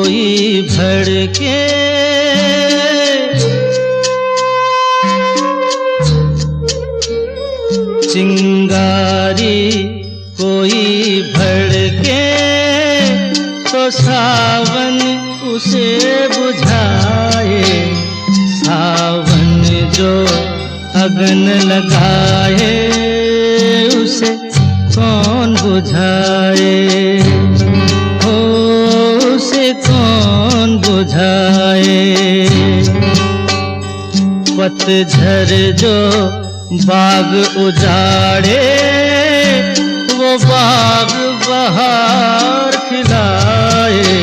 कोई भड़के, चिंगारी कोई भड़के तो सावन उसे बुझाए। सावन जो अगन लगाए उसे कौन बुझाए, हो उसे कौन बुझाए। पतझड़ जो बाग उजाड़े वो बाग बहार खिलाए।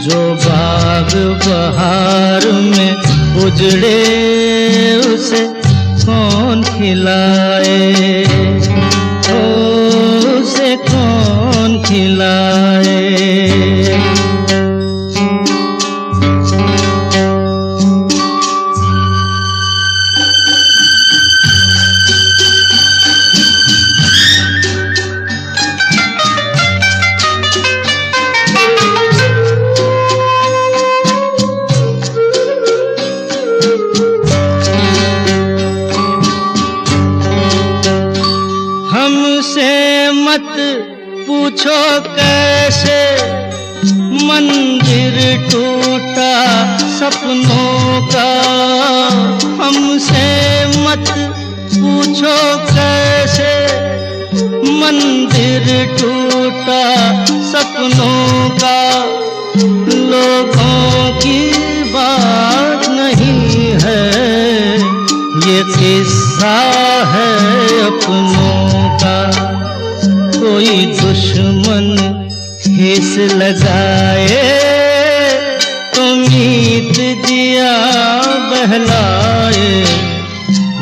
जो बाग बहार में उजड़े उसे कौन खिलाए, ओ उसे कौन खिलाए। मत पूछो कैसे मंदिर टूटा सपनों का। हमसे मत पूछो कैसे मंदिर टूटा सपनों का। लोगों की बात नहीं है ये किस्सा है अपनों का। कोई दुश्मन ठेस लगाए तो मीत दिया बहलाए।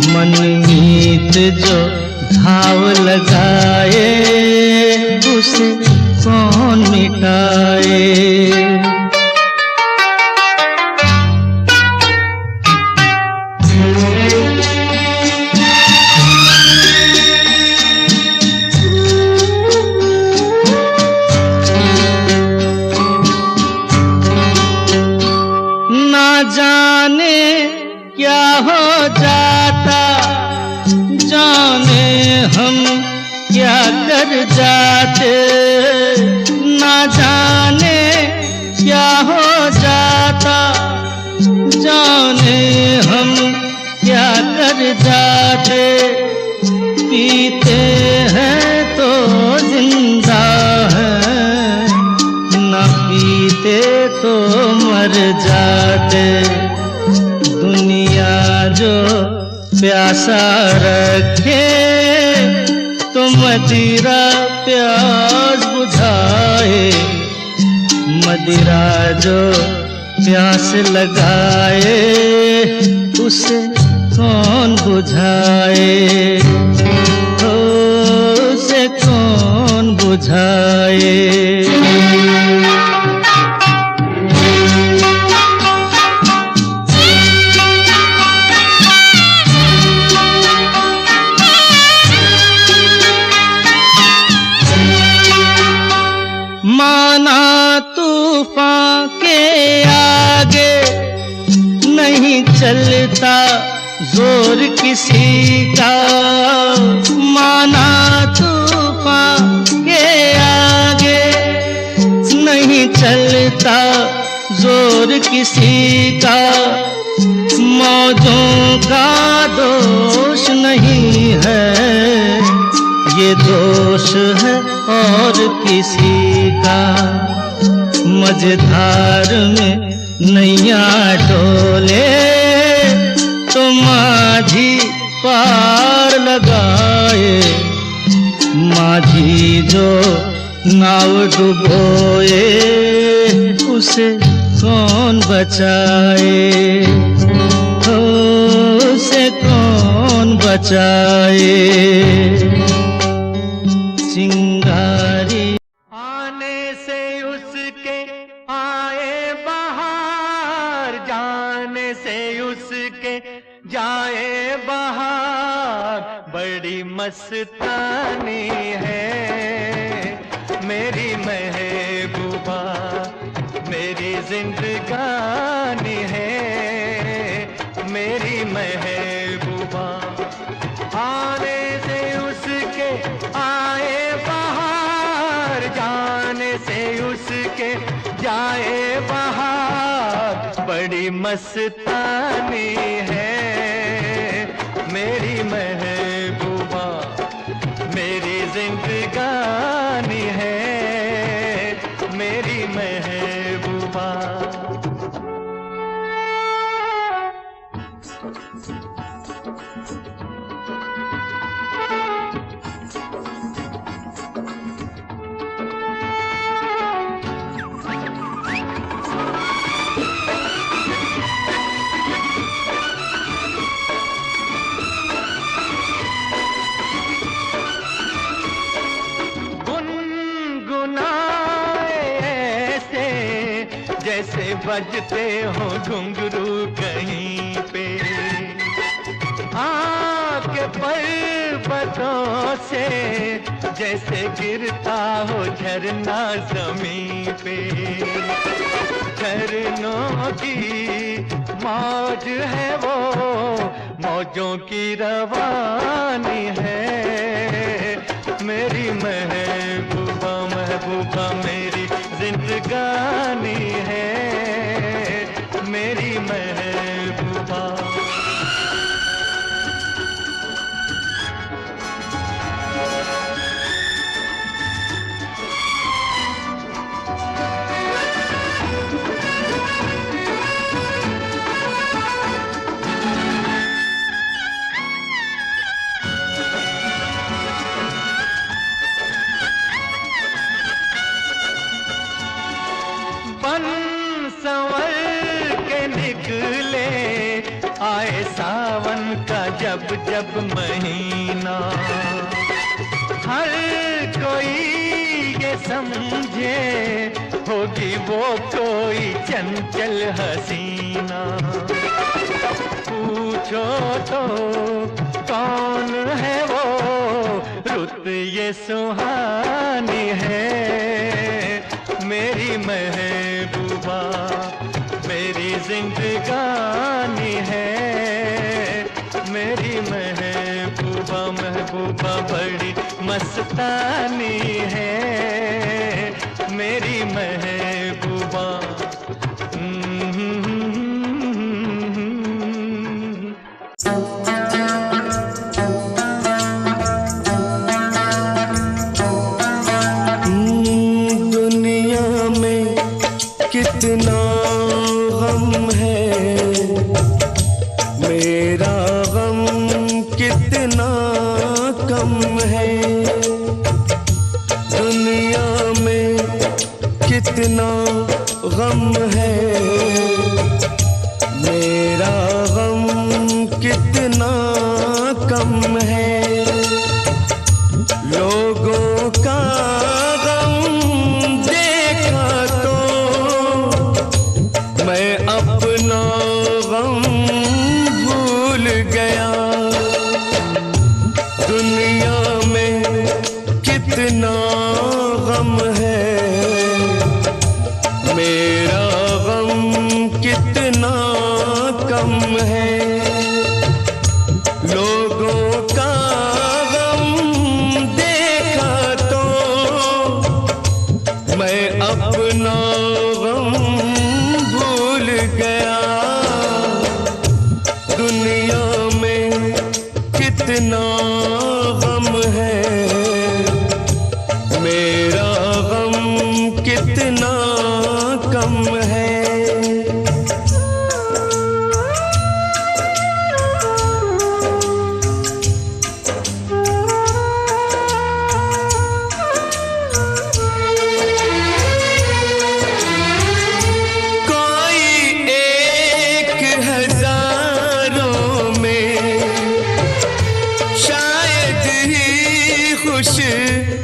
मन मीत जो घाव लगाए उसे कौन मिटाए। जाने क्या हो जाता, जाने हम क्या कर जाते। ना जाने क्या हो जाता, जाने हम क्या कर जाते। पीते हैं तो जिंदा हैं, ना पीते तो मर जाते। दुनिया जो प्यासा रखे तो मदिरा प्यास बुझाए। मदिरा जो प्यास लगाए उसे कौन बुझाए, हो उसे कौन बुझाए। माना तूफान के आगे नहीं चलता जोर किसी का। माना तूफान के आगे नहीं चलता जोर किसी का। मौजों का दोष नहीं है ये दोष है और किसी का। मझधार में नैया डोले तो माझी पार लगाए। माझी जो नाव डुबोए उसे कौन बचाए, हो उसे कौन बचाए। चिंगारी आने से उसके आए बहार, जाने से उसके जाए बहार। बड़ी मस्तानी है मेरी महबूबा, मेरी जिंदगानी है मेरी महबूबा। आने से उसके आए बहार, जाने से उसके जाए बहार। बड़ी मस्तानी है मेरी महबूबा, मेरी जिंदगानी है मेरी महबूबा। जैसे बजते हो घुंघरू कहीं पे, आके पर्वतों से जैसे गिरता हो झरना जमीन पे। झरनों की मौज है वो, मौजों की रवानी है मेरी महबूबा। महबूबा मेरी जिंदगानी है मेरी महबूबा। बन संवर के निकले आए सावन का जब जब महीना। हर कोई ये समझे होगी वो कोई चंचल हसीना। पूछो तो कौन है वो, रुत ये सुहानी है मेरी महबूबा। मेरी जिंदगानी है मेरी महबूबा। महबूबा बड़ी मस्तानी है मेरी महबूबा। कितना गम है मेरा गम कितना कम है। दुनिया में कितना गम है मेरा गम कितना कम है। लोगों का अपना गम भूल गया। दुनिया में कितना गम है मेरा गम कितना कम है। लोगों का गम देखा तो मैं अपना गम गया। दुनिया में कितना गम है मेरा गम कितना कम है।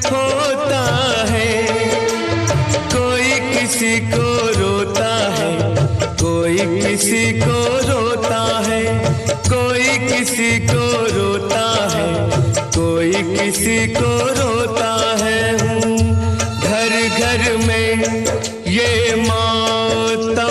होता है कोई किसी को रोता है, कोई किसी को रोता है, कोई किसी को रोता है, कोई किसी को रोता है। घर घर में ये माता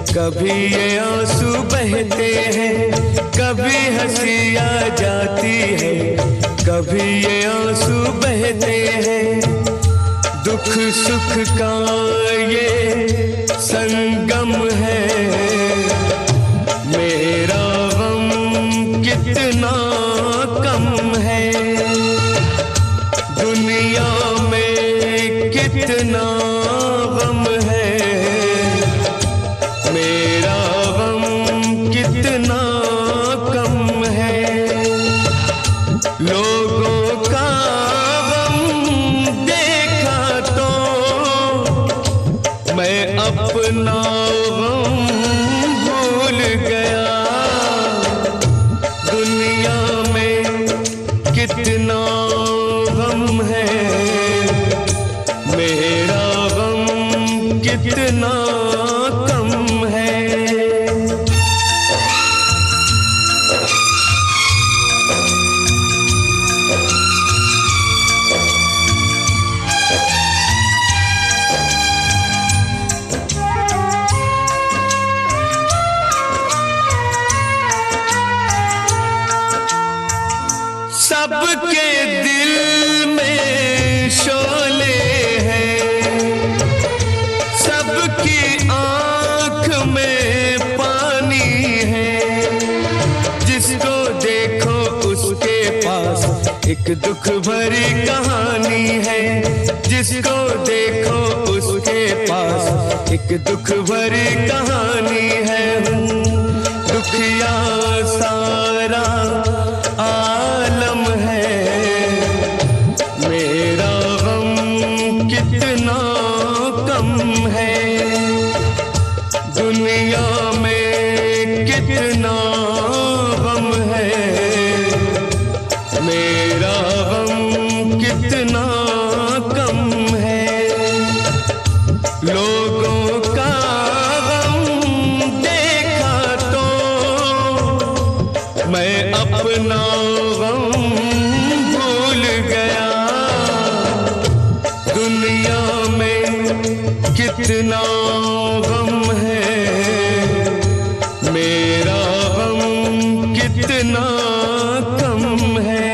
कभी ये आंसू बहते हैं, कभी हंसी आ जाती है, कभी ये आंसू बहते हैं। दुख सुख का ये संगम है, मेरा गम कितना कम है, दुनिया में कितना गम है, मेरा गम कितना कम है। लोगों का गम देखा तो मैं अपना गम भूल गया, दुनिया में कितना गम है, मेरा गम कितना कम है। सबके दिल में शोले हैं, सबकी आंख में पानी है, जिसको देखो उसके पास एक दुख भरी कहानी है, जिसको देखो उसके पास एक दुख भरी कहानी है। दुखिया सारा आलम है, मेरा गम कितना कम है, दुनिया में कितना गम है, मेरा गम कितना कम है। लोगों का गम देखा तो मैं अपना गम भूल गया, दुनिया में कितना गम है, मेरा गम कितना कम है।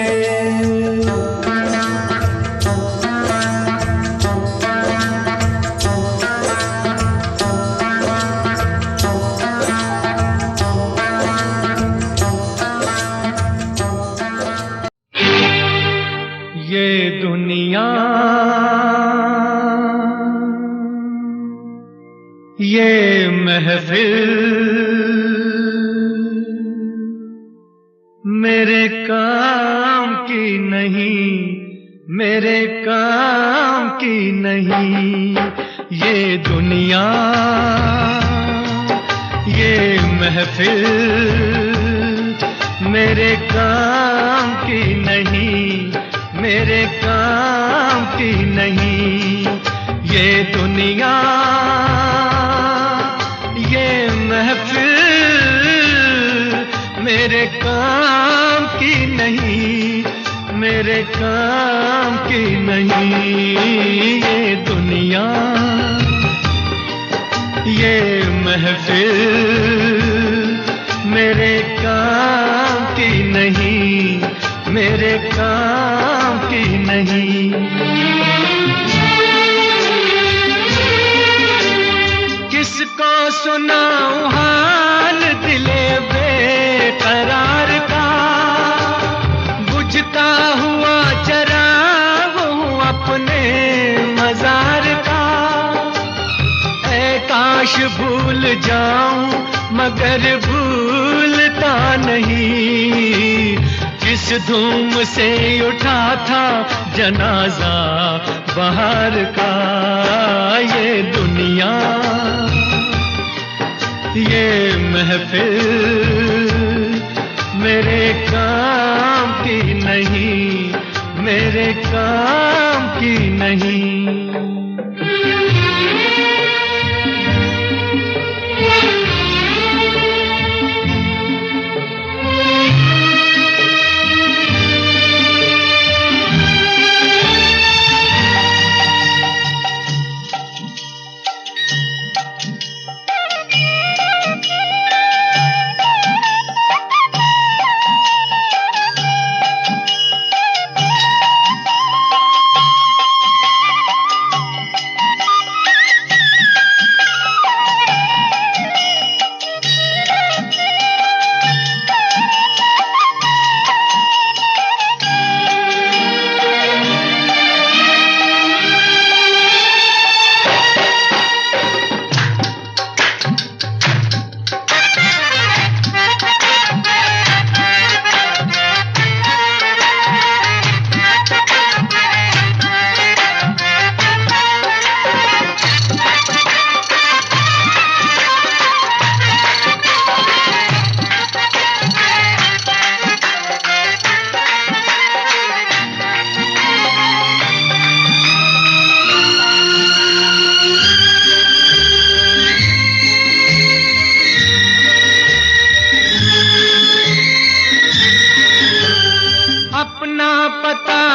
ये दुनिया, ये महफिल मेरे काम की नहीं, मेरे काम की नहीं। ये दुनिया, ये महफिल मेरे काम की नहीं, मेरे काम की नहीं। ये दुनिया, ये महफिल मेरे काम की नहीं, मेरे काम की नहीं। ये दुनिया, ये महफिल मेरे काम की नहीं, मेरे काम की नहीं। किसको सुनाऊं हाल दिले बेकरार का, बुझता हुआ चराग हूँ अपने मजार का। ऐ काश भूल जाऊं मगर भूलता नहीं, जिस धूम से उठा था जनाजा बहार का। ये दुनिया, ये महफिल मेरे काम की नहीं, मेरे काम की नहीं।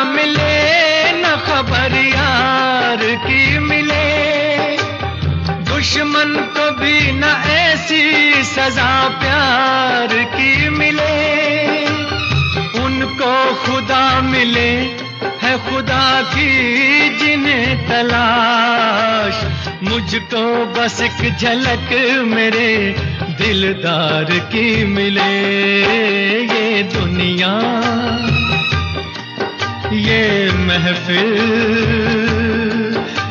मिले न खबर यार की मिले, दुश्मन को भी न ऐसी सजा प्यार की मिले। उनको खुदा मिले है खुदा की जिन्हें तलाश, मुझको बस एक झलक मेरे दिलदार की मिले। ये दुनिया ये महफिल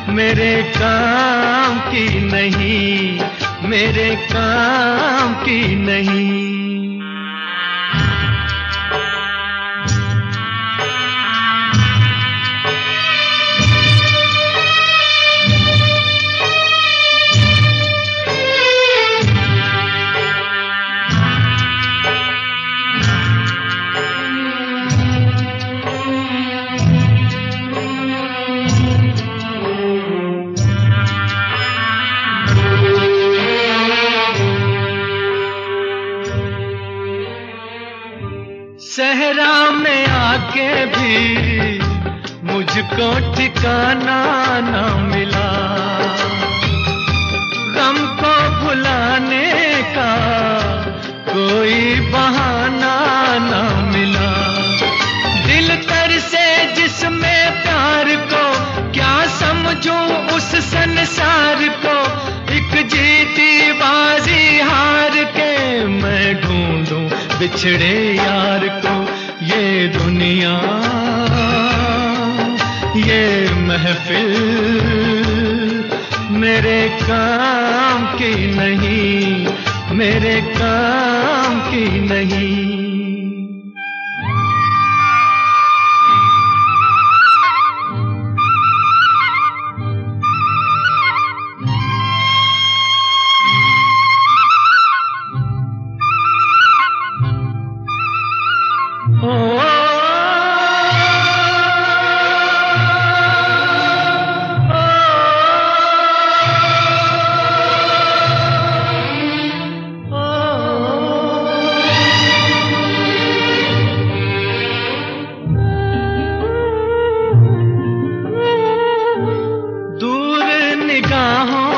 मेरे काम की नहीं, मेरे काम की नहीं। सहरा में आके भी मुझको ठिकाना ना मिला, गम को भुलाने का कोई बहाना ना मिला। दिल तर से जिसमें प्यार को क्या समझूं उस संसार को, एक जीती बाजी हार के मैं ढूंढूं बिछड़े यार को। ये दुनिया ये महफिल मेरे काम की नहीं, मेरे काम की नहीं।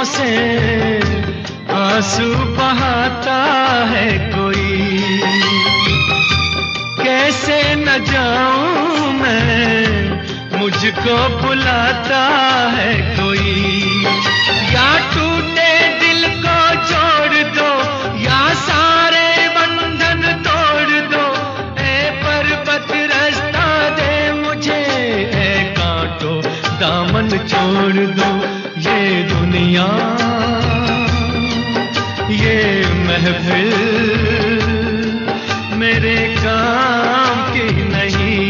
से आंसू बहाता है कोई, कैसे न जाऊं मैं मुझको बुलाता है कोई। या टूटे दिल को जोड़ दो या सारे बंधन तोड़ दो, ए पर्वत रास्ता दे मुझे, ए कांटो दामन छोड़ दो। ये दुनिया ये महफिल मेरे काम की नहीं,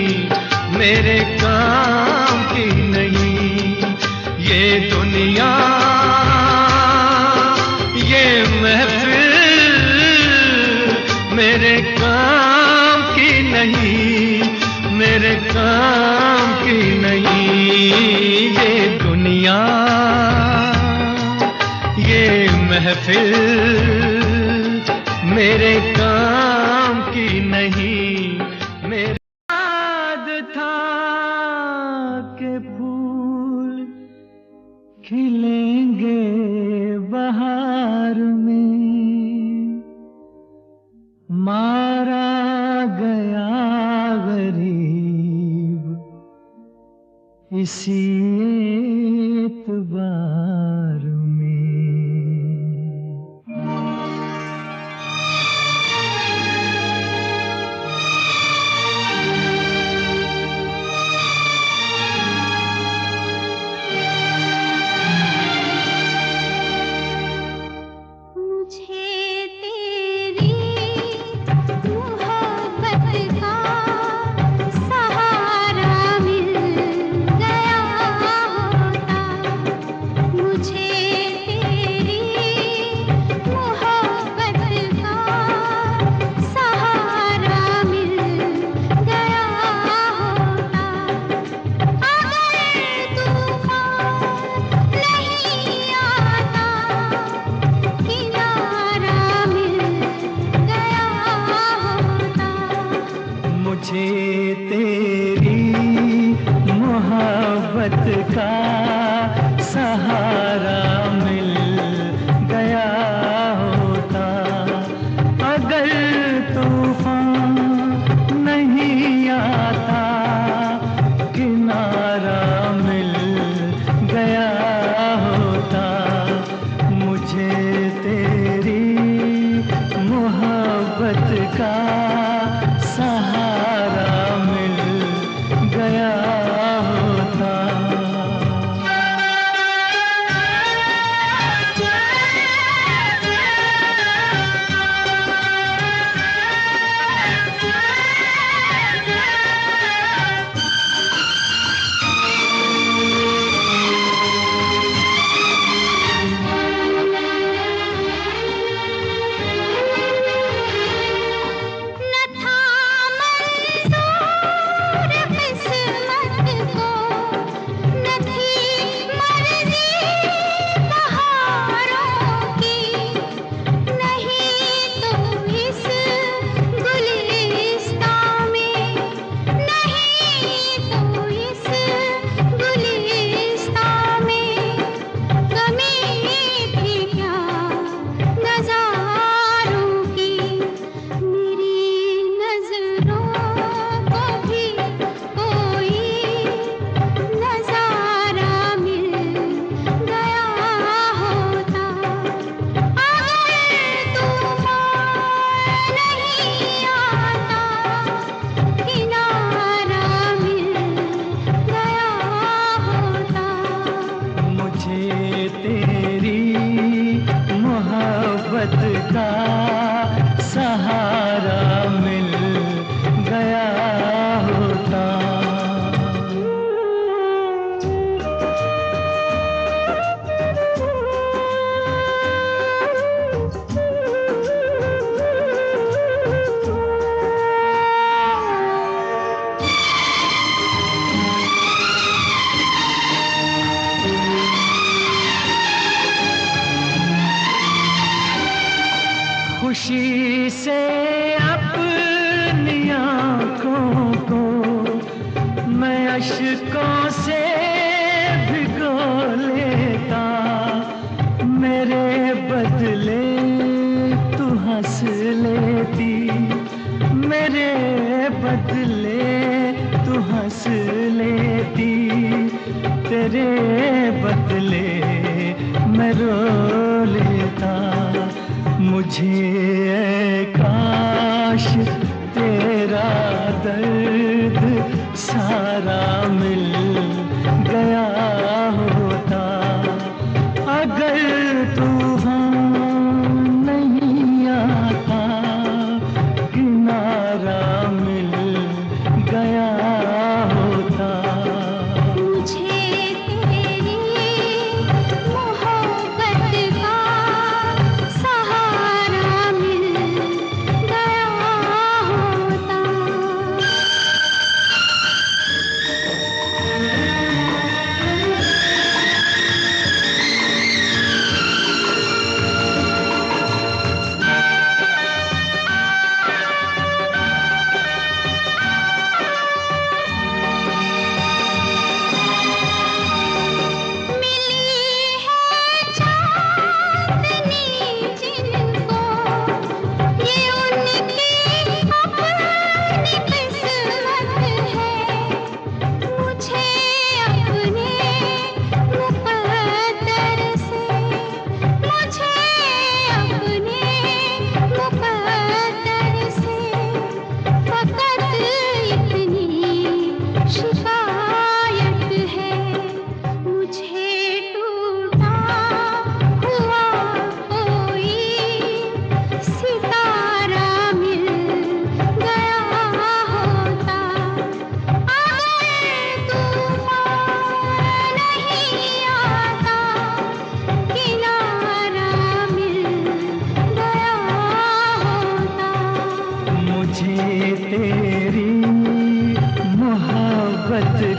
मेरे काम की नहीं। ये दुनिया ये महफिल मेरे काम की नहीं, मेरे काम की नहीं। ये दुनिया ये महफिल मेरे काम की नहीं, मेरा याद था के फूल खिलेंगे बहार में, मारा गया गरीब इसी एतबार में। मुझे तेरी मोहब्बत का सहारा मिल गया होता। अगर तूफान नहीं आता, किनारा मिल गया होता। मुझे तेरी मोहब्बत का सहारा मिल गया होता। खुशी से अपनी आँखों को मैं अश्कों से भिगो लेता। मेरे बदले तू हंस लेती, मेरे बदले तू हंस लेती। तेरे बदले मैं रो लेता। मुझे काश तेरा दर्द सारा मिल गया होता। अगर तूफान नहीं आता, किनारा मिल गया होता।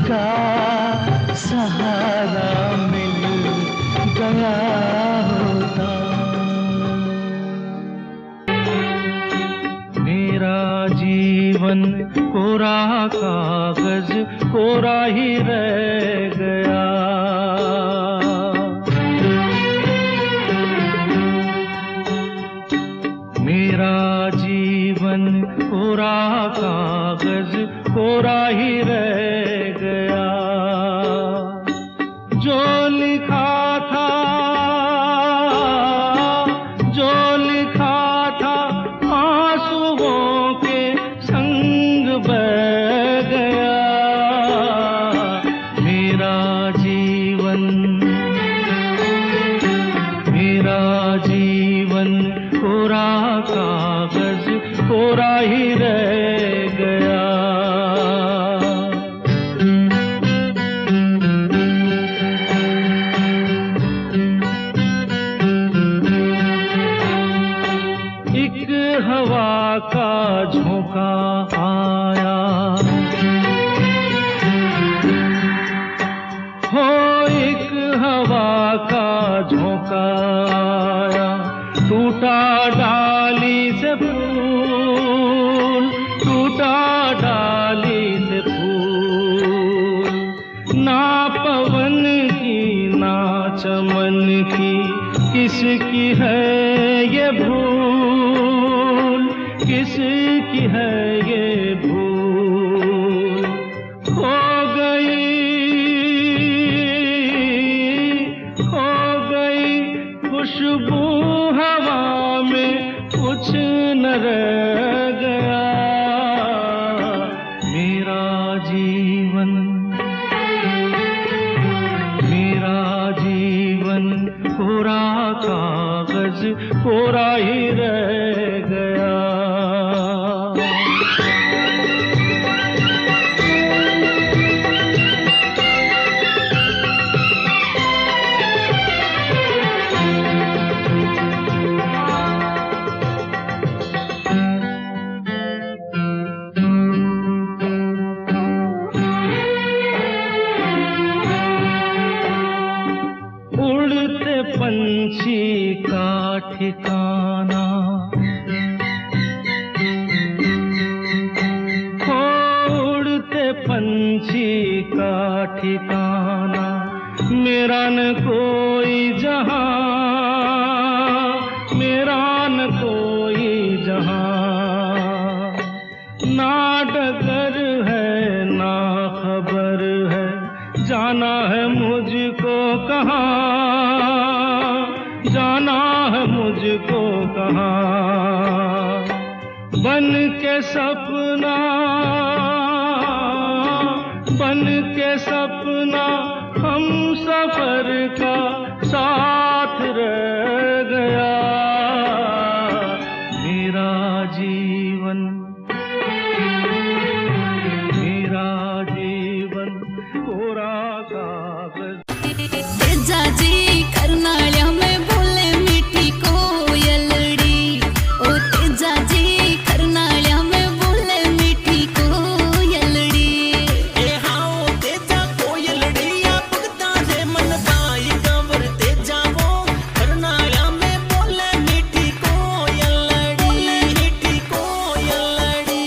का सहारा मिल गया होता। मेरा जीवन जीवन कोरा कागज कोरा ही रह गया। मेरा जीवन कोरा कागज कोरा ही रह गया। जो लिखा था, जो लिखा था आंसुओं के संग बह गया। मेरा जीवन कोरा कागज कोरा ही रह गया। एक हवा का झोंका आया, हो एक हवा का झोंका आया। टूटा डाली से फूल, टूटा डाली से फूल। ना पवन की ना चमन की किसकी है ये भूल, किसकी है ये भूल। खो गई खुशबू हवा में, कुछ न रह गया। मेरा जीवन कोरा कागज कोरा ही रह गया। उड़ते पंछी का ठिकाना, उड़ते पंछी का ठिकाना। मेरा न कोई जहां, मेरा न कोई जहां। ना डगर है ना खबर है, जाना है मुझको कहाँ, जाना है मुझको कहाँ। बन के सपना, बन के सपना हम सफर का साथ रह गया। मेरा जीवन कोरा कागज। तेजाजी करनाळ्या में बोले मीठी कोयलड़ी, ओ तेजाजी करनाळ्या में बोले मीठी कोयलड़ी। ए हाओ तेजा कोयलड़ी या भगता रे मन दाई गंवर तेजा वो करनाळ्या में बोले मीठी कोयलड़ी, मीठी कोयलड़ी।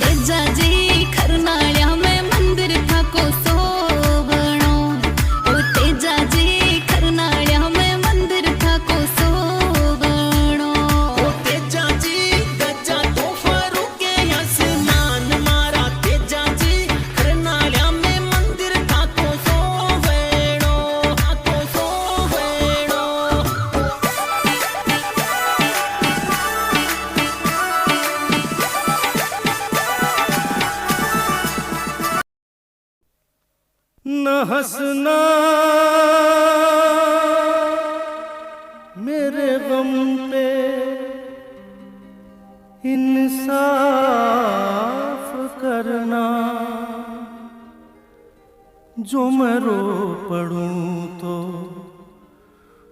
तेजाजी करनाळ्या में मंदिर था को सोवणो, ओ तेजाजी करनाळ्या में मंदिर था को सोवणो। ओ तेजाजी गजा तो फरूके आसमान मारा। तेजाजी करनाळ्या में मंदिर था को सोवणो, था को सोवणो। न हंसना मेरे गम पे, इंसाफ करना। जो मैं रो पड़ूं तो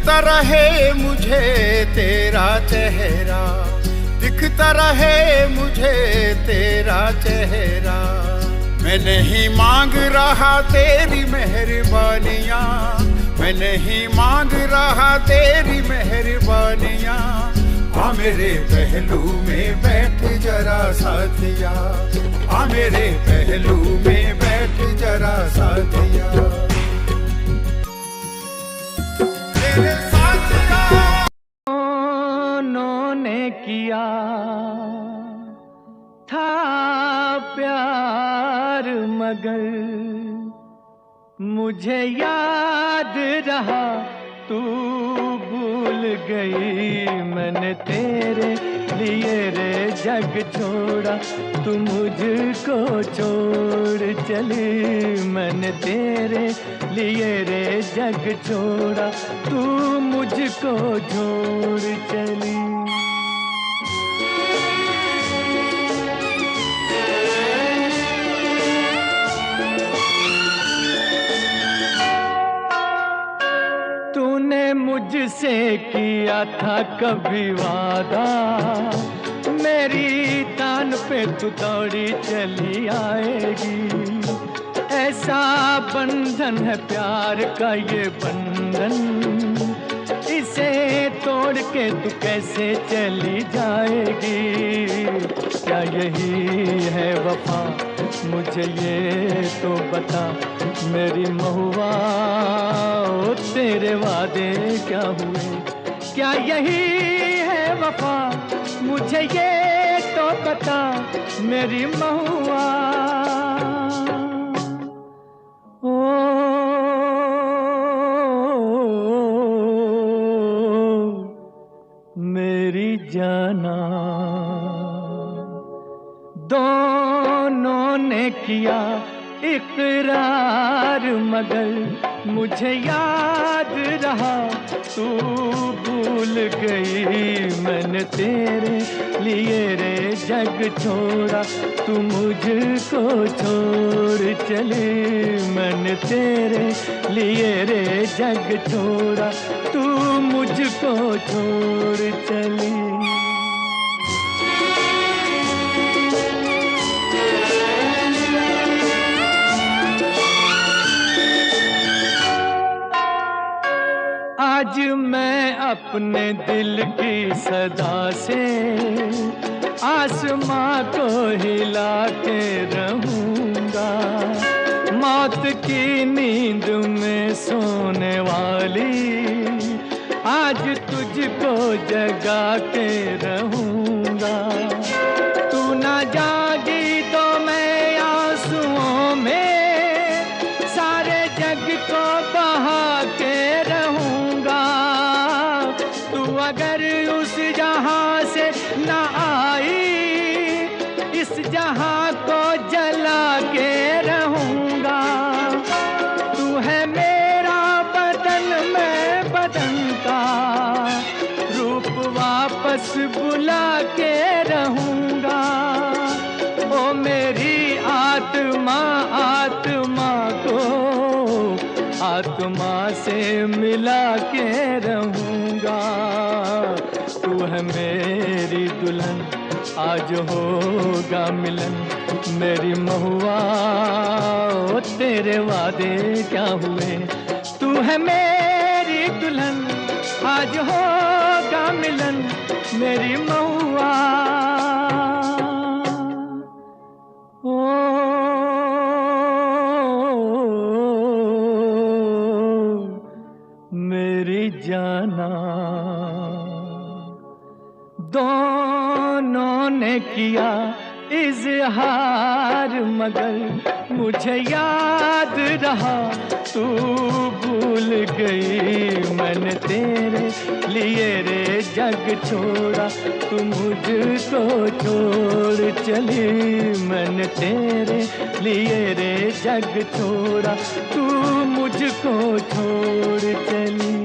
दिखता रहे मुझे तेरा चेहरा, दिखता रहे मुझे तेरा चेहरा। मैं नहीं मांग रहा तेरी मेहरबानियाँ, मैं नहीं मांग रहा तेरी मेहरबानियाँ। आ मेरे पहलू में बैठ जरा साथिया, आ मेरे पहलू में बैठ जरा साथिया। तेरे साथिया उन्होंने किया था प्यार मगर मुझे याद रहा तू भूल गई। मैंने तेरे लिए रे जग छोड़ा, तू मुझको छोड़ चली। मैंने तेरे लिए रे जग छोड़ा, तू मुझको छोड़ चली। तूने मुझसे किया था कभी वादा, मेरी तान पे तू दौड़ी चली आएगी। ऐसा बंधन है प्यार का ये बंधन, इसे तोड़ के तू कैसे चली जाएगी। क्या यही है वफा, मुझे ये तो बता मेरी महुआ। ओ तेरे वादे क्या हुए, क्या यही है वफा, मुझे ये तो बता मेरी महुआ। ओ मेरी जाना, दोनों ने किया इकरार मगर मुझे याद रहा तू भूल गई। मैंने तेरे लिए रे जग छोड़ा, तू मुझको छोड़ चली। मैंने तेरे लिए रे जग छोड़ा, तू मुझको छोड़ चली। आज मैं अपने दिल की सदा से आसमां को हिला के रहूंगा। मौत की नींद में सोने वाली आज तुझको जगा के रहूंगा। तू ना जागी तो मैं आंसुओं में सारे जग को बहा के रहूंगा। तू अगर उस जहां से न आई, इस जहां को जला के रहूंगा। तू है मेरा बदन, मैं बदन का रूप वापस बुला के रहूंगा। ओ मेरी आत्मा, आत्मा को आत्मा से मिला के रहूंगा। तू है मेरी दुल्हन, आज होगा मिलन मेरी महुआ। ओ तेरे वादे क्या हुए, तू है मेरी दुल्हन, आज होगा मिलन मेरी महुआ। मेरी जाना, दोनों ने किया इजहार मगर मुझे याद रहा तू भूल गई। मैंने तेरे लिए रे जग छोड़ा, तू मुझको छोड़ चली। मैंने तेरे लिए रे जग छोड़ा, तू मुझको छोड़ चली।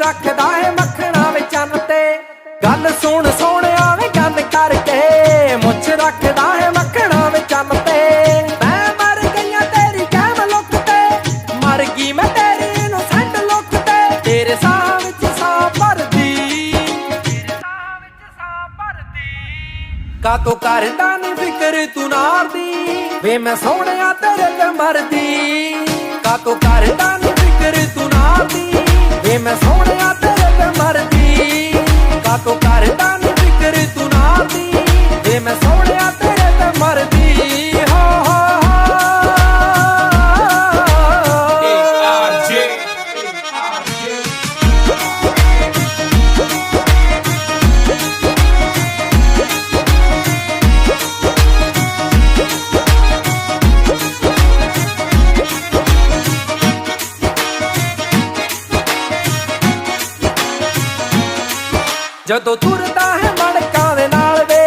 रखदा है मखना वे चन ते गल सुन सोहणिया वे गल करके मुछ रखदा है मखना वे चन ते मैं मर गईया तेरी कैम लुक ते मर गई मैं तेरी इनोसेंट लुक ते तेरे साह विच साह भरदी का तो करदा नी फिक्र तू नार दी वे मैं सोहणिया तेरे ते मरदी का तो करदा नी फिक्र तू नार दी वे मैं सोहणिया तेरे ते मरदी का तो करदा नी फिक्र तू नार दी वे मैं सोहणिया तेरे ते मरदी हो ਜਦੋਂ ਤੁਰਦਾ ਹੈ ਮੜਕਾਂ ਦੇ ਨਾਲ ਵੇ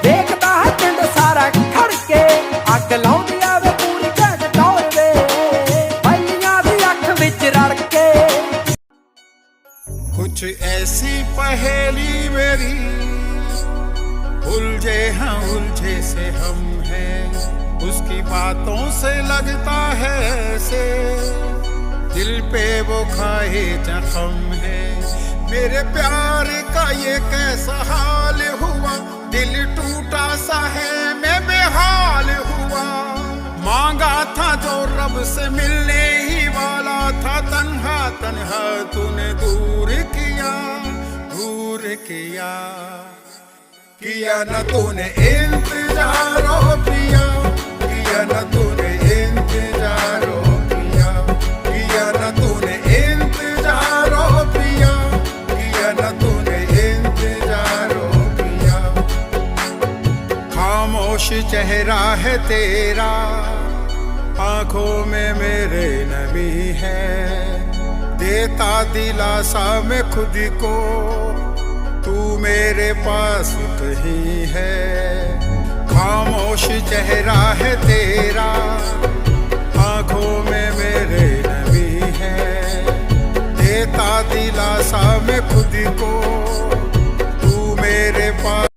ਦੇਖਦਾ ਹੈ ਪਿੰਡ ਸਾਰਾ ਖੜ ਕੇ ਅੱਗ ਲਾਉਂਦੀ ਆਵੇ ਪੂਰੀ ਜੱਗ ਟੌਰ ਵੇ ਪਹਿਲੀਆਂ ਦੀ ਅੱਖ ਵਿੱਚ ਰੜ ਕੇ कुछ ऐसी पहेली मेरी उलझे हैं उलझे से हम हैं उसकी बातों से लगता है ऐसे दिल पे वो खाए जख्म है मेरे प्यार का ये कैसा हाल हुआ दिल टूटा सा है मैं बेहाल हुआ मांगा था जो रब से मिलने ही वाला था तन्हा तन्हा तूने दूर किया किया न तूने इंतजार पिया किया न तूने इंतजार किया न तूने इंतजार पिया न तूने इंतजार किया खामोश चेहरा है तेरा आंखों में मेरे नमी है देता दिलासा मैं खुद को तू मेरे पास कहीं है खामोश चेहरा है तेरा आंखों में मेरे नमी है देता दिलासा मैं खुद को तू मेरे पास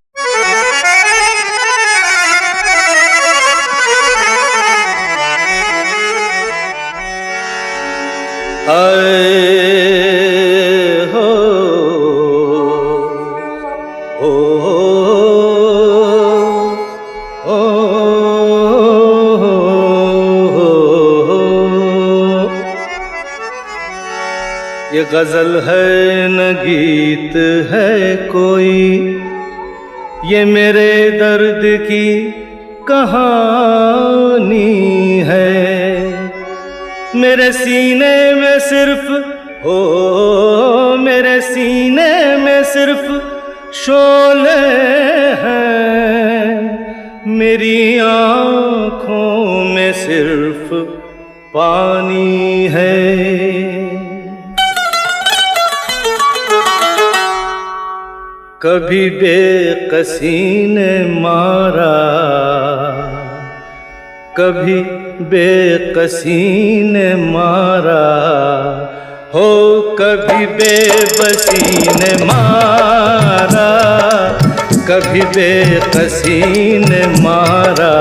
आए हो ये गजल है न गीत है कोई ये मेरे दर्द की कहानी है मेरे सीने में सिर्फ मेरे सीने में सिर्फ शोले हैं मेरी आँखों में सिर्फ पानी है कभी बेकसी ने मारा कभी बेकसी ने मारा हो कभी बेबसी ने मारा कभी बेकसी ने मारा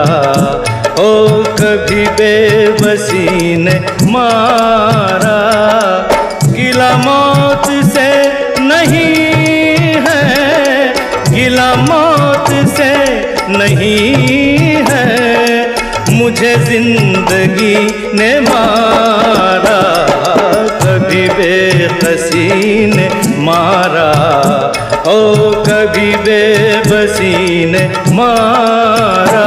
हो कभी बेबसी ने मारा गिला मौत से नहीं है गिला मौत से नहीं है मुझे जिंदगी ने मारा कभी बेकसी ने मारा ओ कभी बेबसी ने मारा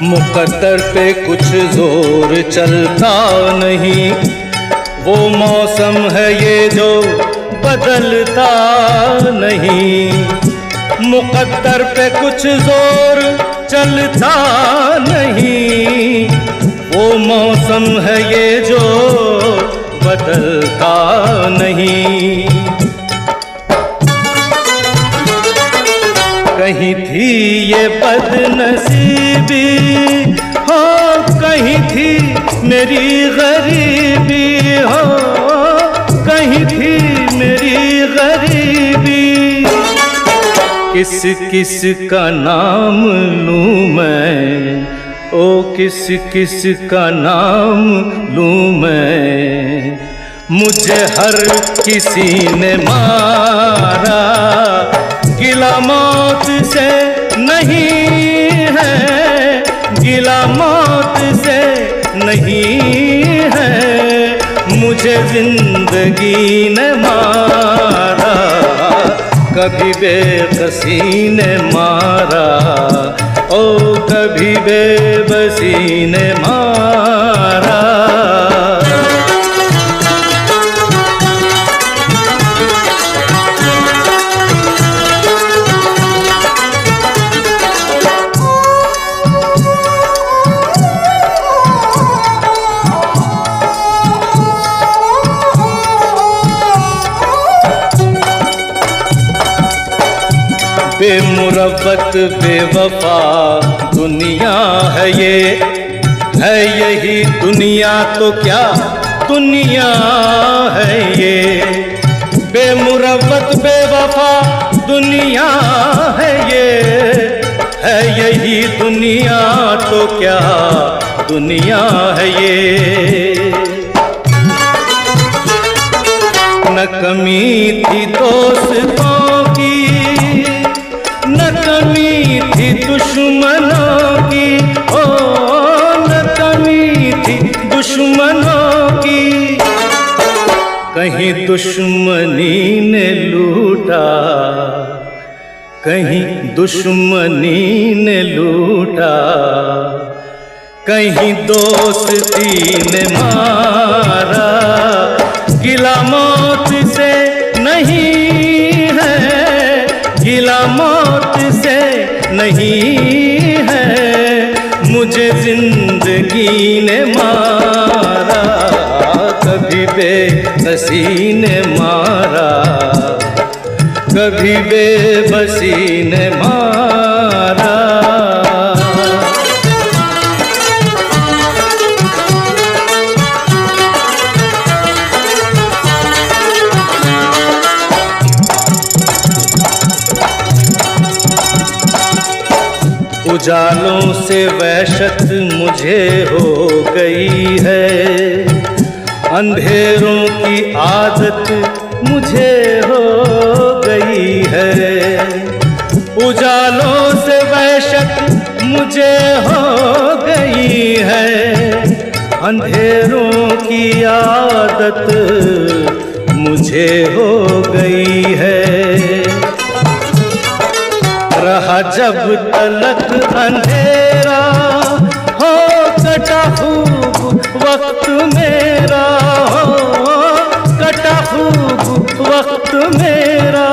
मुकद्दर पे कुछ जोर चलता नहीं वो मौसम है ये जो बदलता नहीं मुकद्दर पे कुछ जोर चलता नहीं, वो मौसम है ये जो बदलता नहीं। कहीं थी ये बदनसीबी, हो कहीं थी मेरी गरीबी, हो कहीं थी मेरी गरीबी। किस किस का नाम लूं मैं, ओ किस किस का नाम लूं मैं। मुझे हर किसी ने मारा, गिला मौत से नहीं है, गिला मौत से नहीं है। मुझे जिंदगी ने मारा, कभी बेकसी ने मारा, ओ कभी बेबसी ने मारा। बेमुरब्बत बेवफा दुनिया है ये, है यही दुनिया तो क्या दुनिया है ये। बेमुरब्बत बेवफा दुनिया है ये, है यही दुनिया तो क्या दुनिया है ये। न कमी थी दोस्तों की, न कमी थी दुश्मनों की, ओ न कमी थी दुश्मनों की। कहीं दुश्मनी ने लूटा, कहीं दुश्मनी ने लूटा, कहीं दोस्ती ने मारा। गिला मौत से नहीं है, गिला मौत से नहीं है। मुझे जिंदगी ने मारा, कभी बेबसी ने मारा, कभी बेबसी ने मारा। उजालों से वहशत मुझे हो गई है, अंधेरों की आदत मुझे हो गई है। उजालों से वहशत मुझे हो गई है, अंधेरों की आदत मुझे हो गई है। रहा जब तलक अंधेरा, हो कटा खूब वक्त मेरा, हो कटा खूब वक्त मेरा।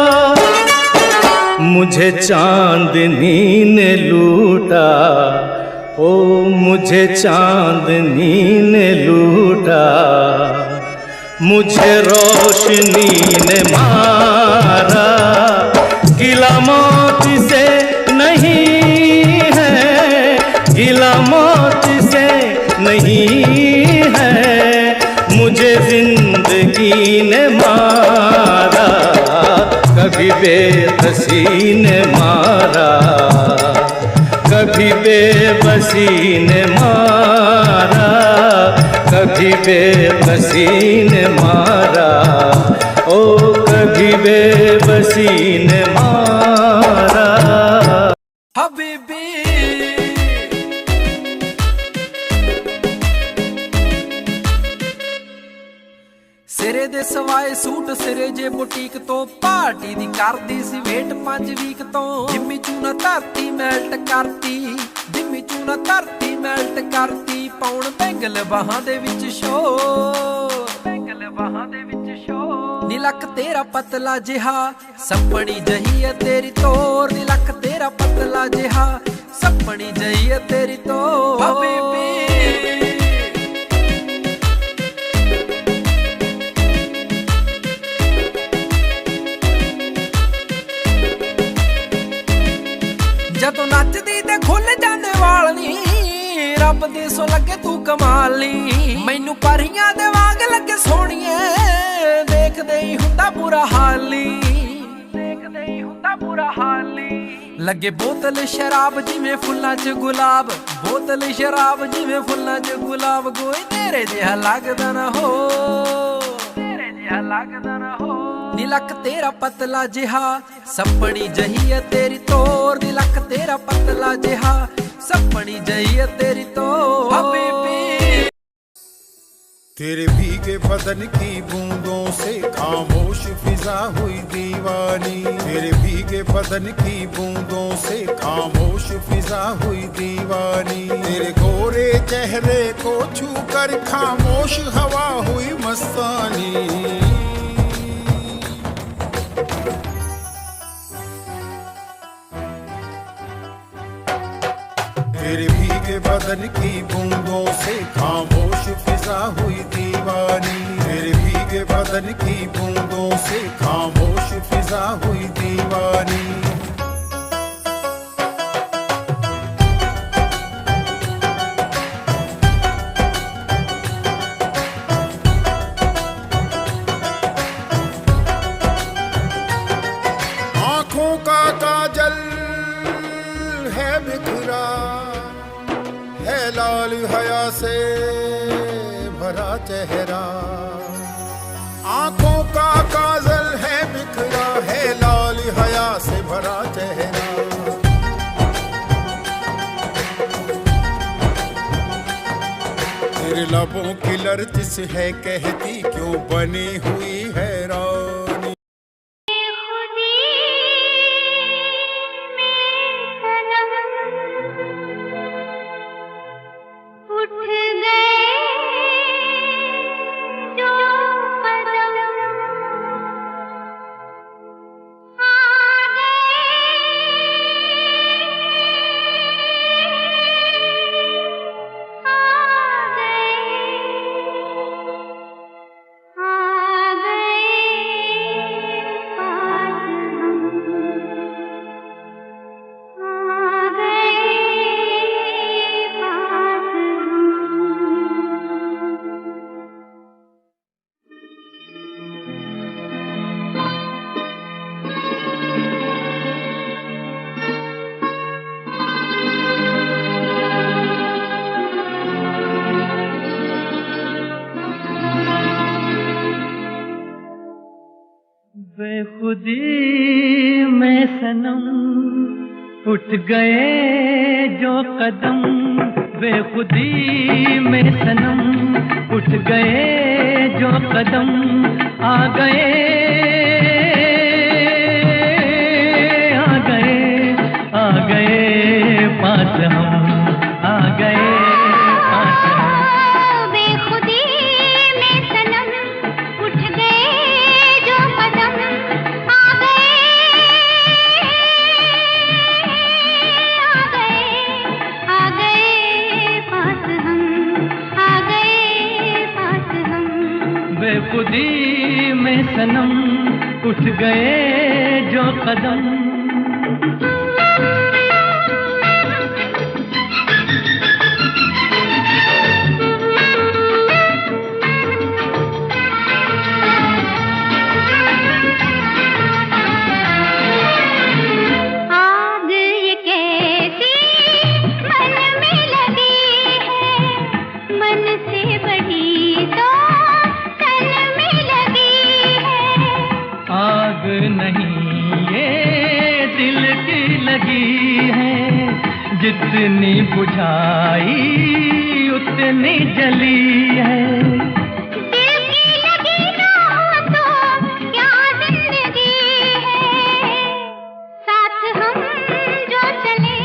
मुझे चांदनी ने लूटा, ओ मुझे चांदनी ने लूटा। मुझे रोशनी ने मारा, गिला मौत से नहीं है, गिला मौत से नहीं है। मुझे जिंदगी ने मारा, कभी बेबसी ने मारा, कभी बेबसी ने मारा, कभी बेबसी ने मारा, ओ कभी बेबसी ने मारा। हबीबी सिरे दे सवाए सूट सिरे जे बुटीक तो पार्टी दी करदी सी वेट 5 वीक तो। जिम्मी चूना धरती मैल्ट करती, जिम्मी चूना धरती मैल्ट करती। पाउण बैंगल बाहां दे विच शो, बैंगल बाहां दे विच शो। ਨੀ ਲੱਕ ਤੇਰਾ ਪਤਲਾ ਜਿਹਾ ਸੱਪਣੀ ਜਹੀ ਏ ਤੇਰੀ ਤੋਰ ਨੀ ਲੱਕ ਤੇਰਾ ਪਤਲਾ ਜਿਹਾ ਸੱਪਣੀ ਜਹੀ ਏ ਤੇਰੀ ਤੋਰ ਹਬੀਬੀ ਜਦੋਂ ਨੱਚਦੀ ਤੇ ਖੁੱਲ ਜਾਂਦੇ ਵਾਲ ਨੀ ਰੱਬ ਦੀ ਸੋ ਲੱਗੇ ਤੂੰ ਕਮਾਲ ਨੀ ਮੈਨੂੰ ਪਰੀਆਂ ਦੇ ਵਾਂਗ ਲੱਗੇ ਸੋਹਣੀਏ ਦੇਖਦੇ ਹੀ ਹੁੰਦਾ ਬੁਰਾ ਹਾਲ ਨੀ ਦੇਖਦੇ ਹੀ ਹੁੰਦਾ ਬੁਰਾ ਹਾਲ ਨੀ ਲੱਗੇ ਬੋਤਲ ਸ਼ਰਾਬ ਜਿਵੇਂ ਫੁੱਲਾਂ 'ਚ ਗੁਲਾਬ ਬੋਤਲ ਸ਼ਰਾਬ ਜਿਵੇਂ ਫੁੱਲਾਂ 'ਚ ਗੁਲਾਬ ਕੋਈ ਤੇਰੇ ਜਿਹਾ ਲੱਗਦਾ ਨਾ ਹੋ ਤੇਰੇ ਜਿਹਾ ਲੱਗਦਾ ਨਾ ਹੋ ਨੀ ਲੱਕ ਤੇਰਾ ਪਤਲਾ ਜਿਹਾ ਸੱਪਣੀ ਜਹੀ ਏ ਤੇਰੀ ਤੋਰ ਨੀ ਲੱਕ ਤੇਰਾ ਪਤਲਾ ਜਿਹਾ सपनी जइए तेरी तो हबीबी तेरे भीगे बदन की बूंदों से खामोश फिजा हुई दीवानी तेरे भीगे बदन की बूंदों से खामोश फिजा हुई दीवानी तेरे गोरे चेहरे को छूकर खामोश हवा हुई मस्तानी तेरे भीगे बदन की बूंदों से खामोश फिजा हुई दीवानी तेरे भीगे बदन की बूंदों से खामोश फिजा हुई दीवानी आंखों का काजल है बिखरा है लाल हया से भरा चेहरा आंखों का काजल है बिखरा है लाल हया से भरा चेहरा तेरे लबों की लर्जिश है कहती क्यों बनी हुई हैरानी बेखुदी में सनम उठ गए जो कदम बेखुदी में सनम उठ गए जो कदम आ गए आ गए आ गए पास हम आ गए पास हम बेखुदी में सनम उठ गए जो कदम आ गए पास हम आ गए पास हम बेखुदी में सनम उठ गए जो कदम जितनी बुझाई उतनी जली है दिल की लगी ना हो तो क्या जिंदगी है साथ हम जो चले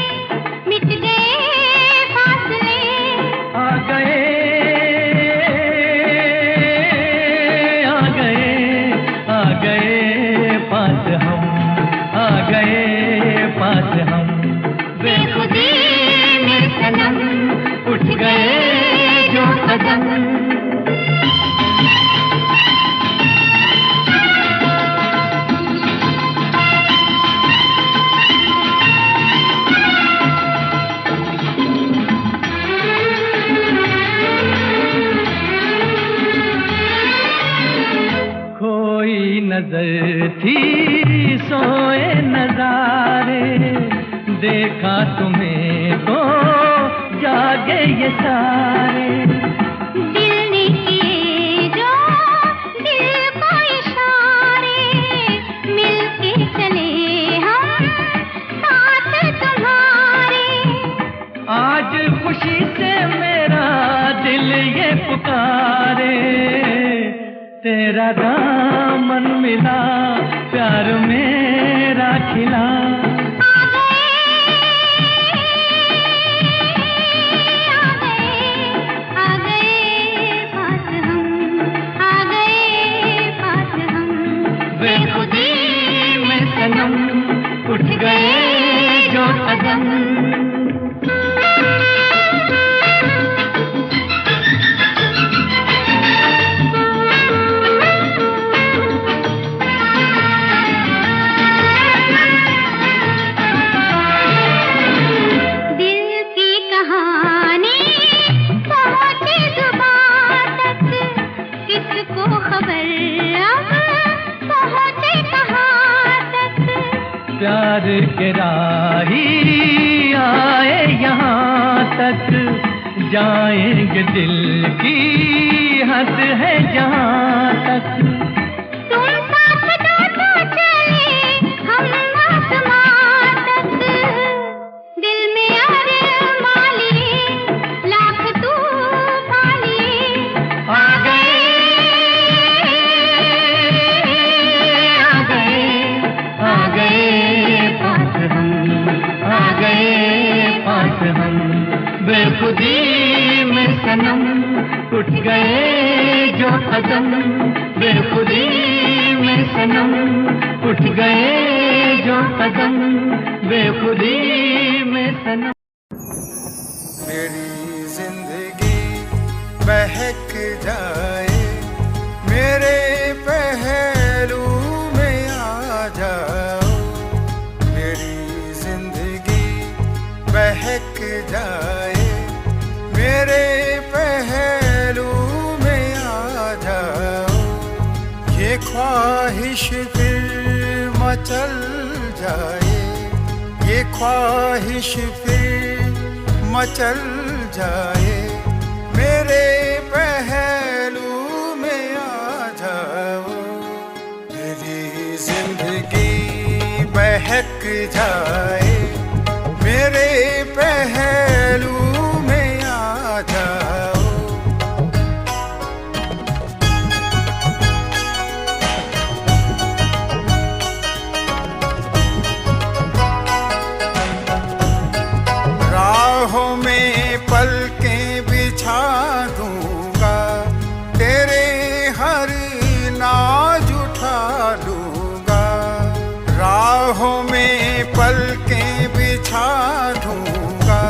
मिट गए फासले आ गए आ गए आ सोए नजारे, देखा तुम्हें तो जागे ये सारे। दिल ने किए जो दिल को इशारे, मिलके चले हम साथ तुम्हारे। आज खुशी से मेरा दिल ये पुकारे, तेरा दामन मिला प्यार मेरा खिला। बेखुदी में सनम उठ गए जो कदम। प्यार के राही आए यहाँ तक, जाएंगे दिल की हद है जहाँ तक। तुम साथ दो तो चले हम आसमां तक, दिल में अरमां लिए लाख तूफान लिए। आ गए आ गए आ गए पास हम, आ गए पास हम। बेखुदी में सनम उठ गए जो कदम, बेखुदी में सनम उठ गए जो कदम, बेखुदी में सनम। मेरी जिंदगी बहक जाए, मेरे पहलू में आ जाओ। मेरी जिंदगी बहक जाए, मेरे पहलू में आ जाओ। ये ख्वाहिश फिर मचल जाए, ये ख्वाहिश फिर मचल जाए। मेरे पहलू में आ जाओ। मेरी जिंदगी बहक जाए, मेरे पहलू में आ जाओ। राहों में पलकें बिछा दूंगा, तेरे हर नाज उठा लूंगा। राहों में पलकें बिछा दूंगा,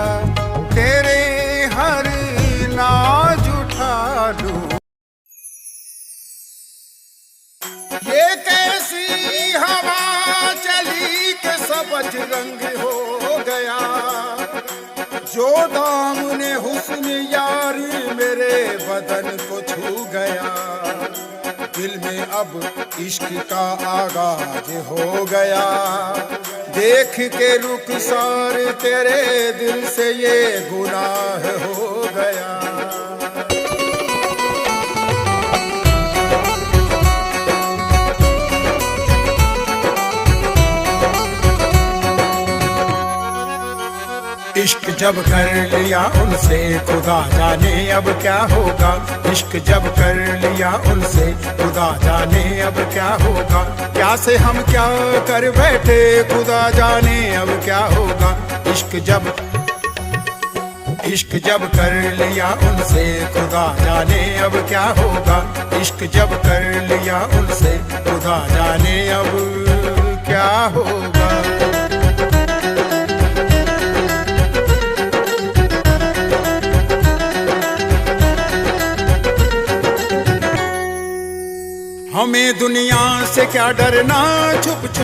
तेरे हर नाज उठा लूंगा। ये कैसी हवा चली के सबज रंग हो गया, जो दामने हुस्न यारी मेरे बदन को छू गया। दिल में अब इश्क का आगाज हो गया, देख के रुखसार तेरे दिल से ये गुनाह हो गया। इश्क जब कर लिया उनसे खुदा जाने अब क्या होगा। इश्क जब कर लिया उनसे खुदा जाने अब क्या होगा। क्या से हम क्या कर बैठे खुदा जाने अब क्या होगा। इश्क जब कर लिया उनसे खुदा जाने अब क्या होगा। इश्क जब कर लिया उनसे खुदा जाने अब क्या होगा। हमें दुनिया से क्या डरना, छुप छुप